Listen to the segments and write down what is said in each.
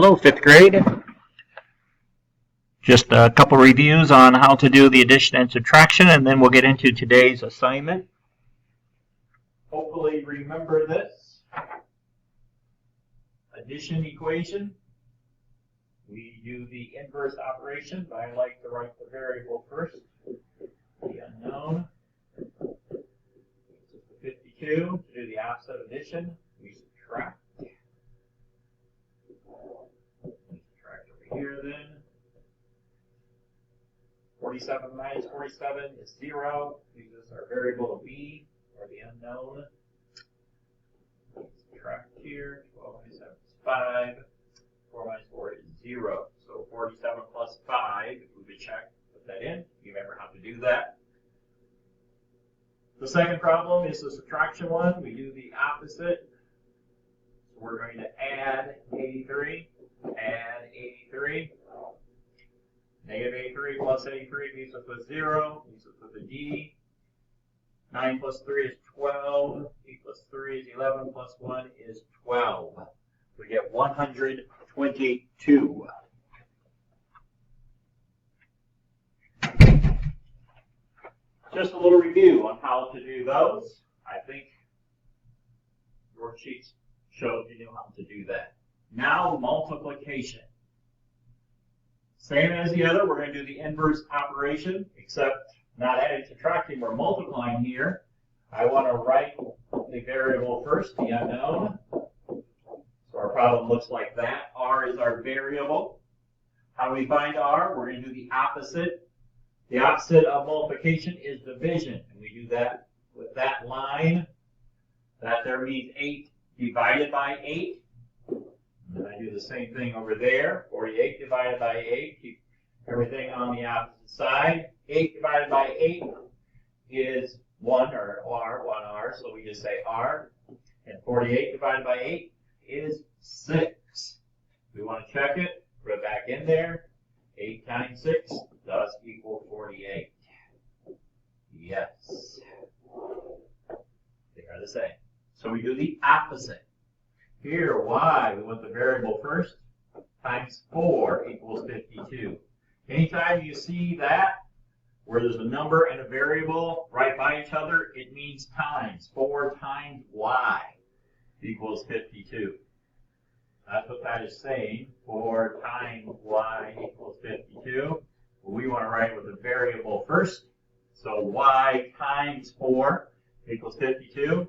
Hello, fifth grade. Just a couple reviews on how to do the addition and subtraction, and then we'll get into today's assignment. Hopefully remember this. Addition equation. We do the inverse operation, but I like to write the variable first. The unknown. 52. To do the opposite of addition, we subtract. Here then, 47 minus 47 is 0. Use our variable of b, or the unknown. Subtract here, 12 minus 7 is 5. 4 minus 4 is 0. So 47 plus 5, if we would check, put that in. You remember how to do that. The second problem is the subtraction one. We do the opposite. So we're going to add 83. Add 83. Negative 83 plus 83 leaves us with 0. Leaves us with a d. 9 plus 3 is 12. 8 plus 3 is 11. Plus 1 is 12. We get 122. Just a little review on how to do those. I think your sheets showed you knew how to do that. Now multiplication. Same as the other, we're going to do the inverse operation, except not adding, subtracting, we're multiplying here. I want to write the variable first, the unknown. So our problem looks like that. R is our variable. How do we find R? We're going to do the opposite. The opposite of multiplication is division, and we do that with that line. That there means 8 divided by 8. And I do the same thing over there. 48 divided by 8. Keep everything on the opposite side. 8 divided by 8 is 1, or R, 1R. So we just say R. And 48 divided by 8 is 6. We want to check it. Put it back in there. 8 times 6 does equal 48. Yes. They are the same. So we do the opposite. Here, y, we want the variable first, times 4 equals 52. Anytime you see that, where there's a number and a variable right by each other, it means times. 4 times y equals 52. That's what that is saying. 4 times y equals 52. Well, we want to write with the variable first. So y times 4 equals 52.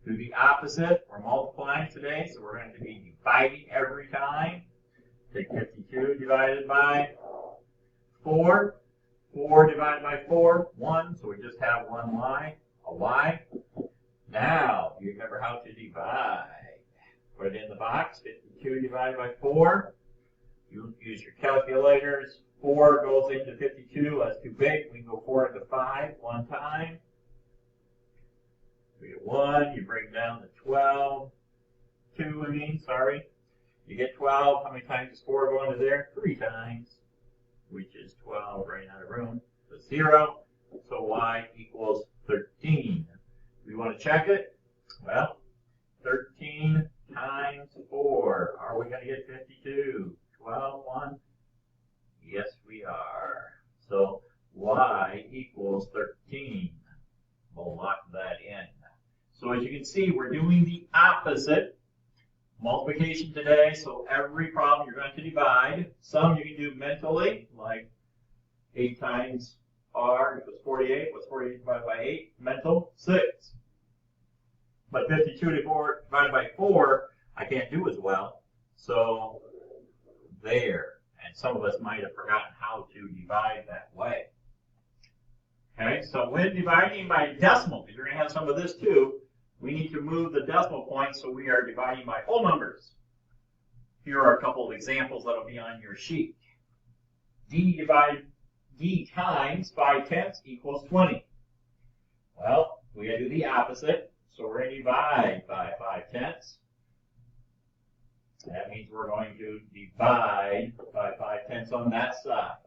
Do the opposite. We're multiplying today, so we're going to be dividing every time. Take 52 divided by 4. 4 divided by 4, 1. So we just have one y, a y. Now, you remember how to divide. Put it in the box. 52 divided by 4. You use your calculators. 4 goes into 52. That's too big. We can go 4 into 5 one time. We get 1, you bring down the 12, 2 sorry. You get 12, how many times does 4 go into there? 3 times, which is 12, running out of room. So 0, so y equals 13. We want to check it? Well, 13 times 4, are we going to get 52? 12, 1? Yes, we are. So y equals 13. We'll lock that in. So as you can see, we're doing the opposite. Multiplication today, so every problem you're going to divide. Some you can do mentally, like 8 times r equals 48. What's 48 divided by 8? Mental, 6. But 52 divided by 4, I can't do as well. So there. And some of us might have forgotten how to divide that way. Okay, so when dividing by decimal, because you're going to have some of this too, we need to move the decimal point so we are dividing by whole numbers. Here are a couple of examples that will be on your sheet. D times 5/10 equals 20. Well, we got to do the opposite, so we're going to divide by 5/10. That means we're going to divide by 5/10 on that side.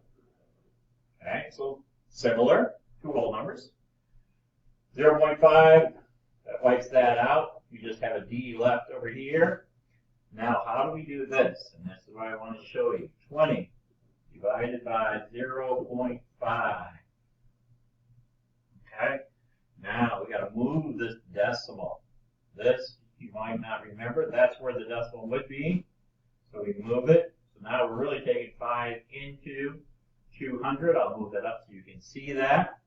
Okay, so similar. Two whole numbers. 0.5, that wipes that out. You just have a d left over here. Now, how do we do this? And this is what I want to show you. 20 divided by 0.5. Okay? Now, we got to move this decimal. This, you might not remember, that's where the decimal would be. So we move it. So now we're really taking 5 into 200. I'll move that up so you can see that.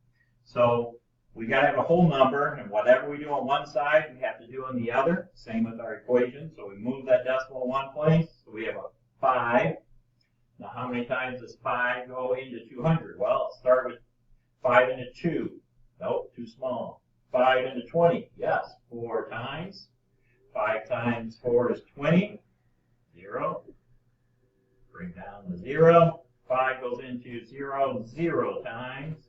So we got to have a whole number, and whatever we do on one side, we have to do on the other. Same with our equation. So we move that decimal one place. So we have a 5. Now, how many times does 5 go into 200? Well, let's start with 5 into 2. Nope, too small. 5 into 20. Yes, 4 times. 5 times 4 is 20. 0. Bring down the 0. 5 goes into 0 times.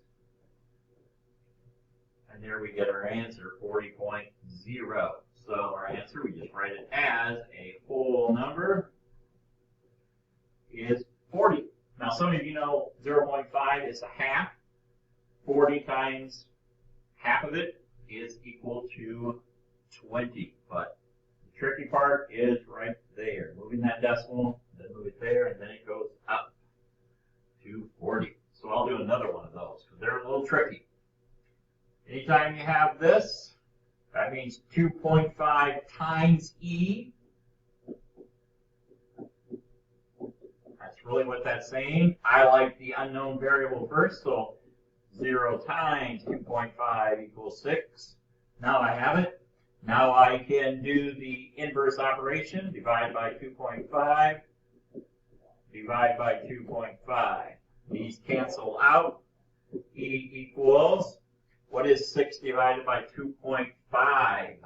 And there we get our answer, 40.0. So our answer, we just write it as a whole number, is 40. Now some of you know 0.5 is a half. 40 times half of it is equal to 20. But the tricky part is right there. Moving that decimal, then move it there, and then it goes up to 40. So I'll do another one of those because they're a little tricky. Anytime you have this, that means 2.5 times E. That's really what that's saying. I like the unknown variable first, so 0 times 2.5 equals 6. Now I have it. Now I can do the inverse operation. Divide by 2.5. Divide by 2.5. These cancel out. E equals, what is 6 divided by 2.5?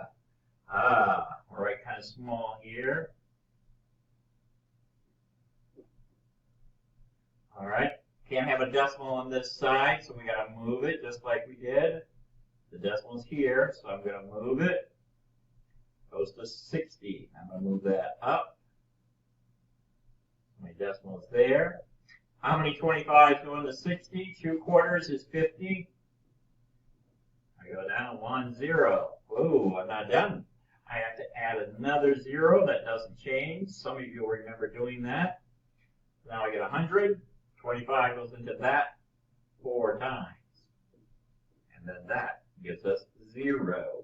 We'll write kind of small here. All right. Can't have a decimal on this side, so we got to move it just like we did. The decimal's here, so I'm going to move it. Goes to 60. I'm going to move that up. My decimal is there. How many 25s go into 60? 2 quarters is 50. I go down 1, 0. Whoa, I'm not done. I have to add another 0. That doesn't change. Some of you will remember doing that. Now I get 100. 25 goes into that 4 times. And then that gives us 0.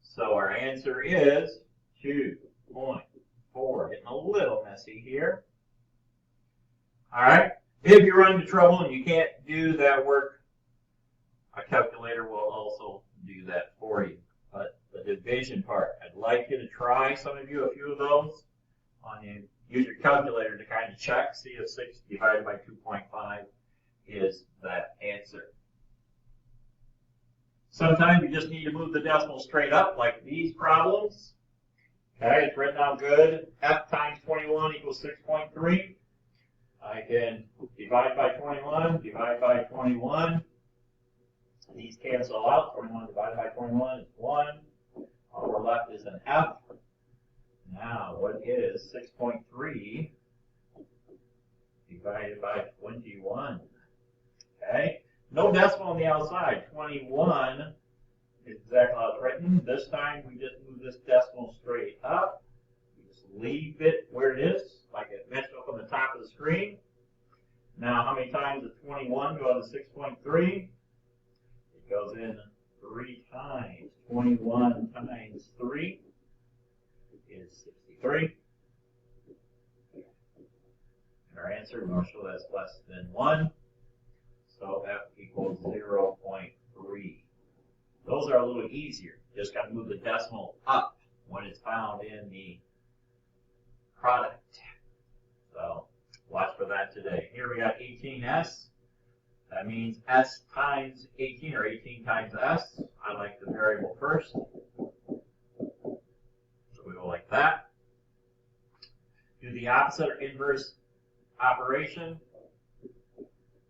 So our answer is 2.4. Getting a little messy here. All right. If you run into trouble and you can't do that work, a calculator will also do that for you. But the division part, I'd like you to try, some of you, a few of those. Use your calculator to kind of check, see if 6 divided by 2.5 is that answer. Sometimes you just need to move the decimal straight up, like these problems. Okay, it's written out good. F times 21 equals 6.3. I can divide by 21, divide by 21. These cancel out. 21 divided by 21 is 1. All we're left is an F. Now, what is 6.3 divided by 21? Okay? No decimal on the outside. 21 is exactly how it's written. This time, we just move this decimal straight up. We just leave it where it is, like it mentioned up on the top of the screen. Now, how many times does 21 go to 6.3? It goes in 3 times. 21 times 3 is 63. And our answer, we'll show that's less than 1. So F equals 0.3. Those are a little easier. Just got to move the decimal up when it's found in the product. So watch for that today. Here we got 18S. That means S times 18, or 18 times S. I like the variable first. So we go like that. Do the opposite or inverse operation.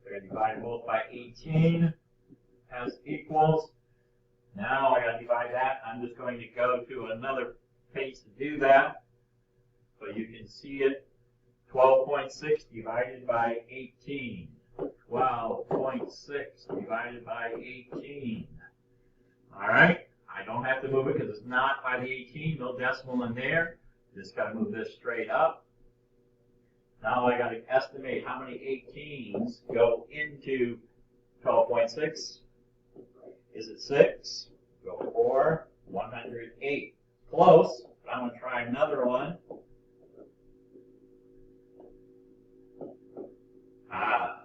We're going to divide both by 18. S equals. Now I got to divide that. I'm just going to go to another page to do that, so you can see it. 12.6 divided by 18. 12.6 divided by 18. All right. I don't have to move it because it's not by the 18. No decimal in there. Just gotta move this straight up. Now I gotta estimate how many 18s go into 12.6. Is it 6? Go 4, 108. Close, but I'm gonna try another one.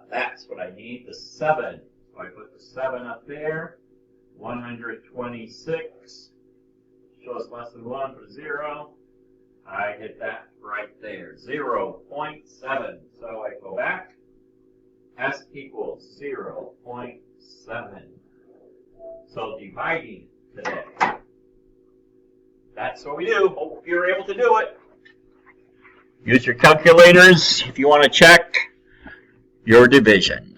That's what I need, the 7. So I put the 7 up there. 126. Show us less than 1, put a 0. I get that right there, 0.7. So I go back. S equals 0.7. So dividing today. That's what we do. Hope you're able to do it. Use your calculators if you want to check your division.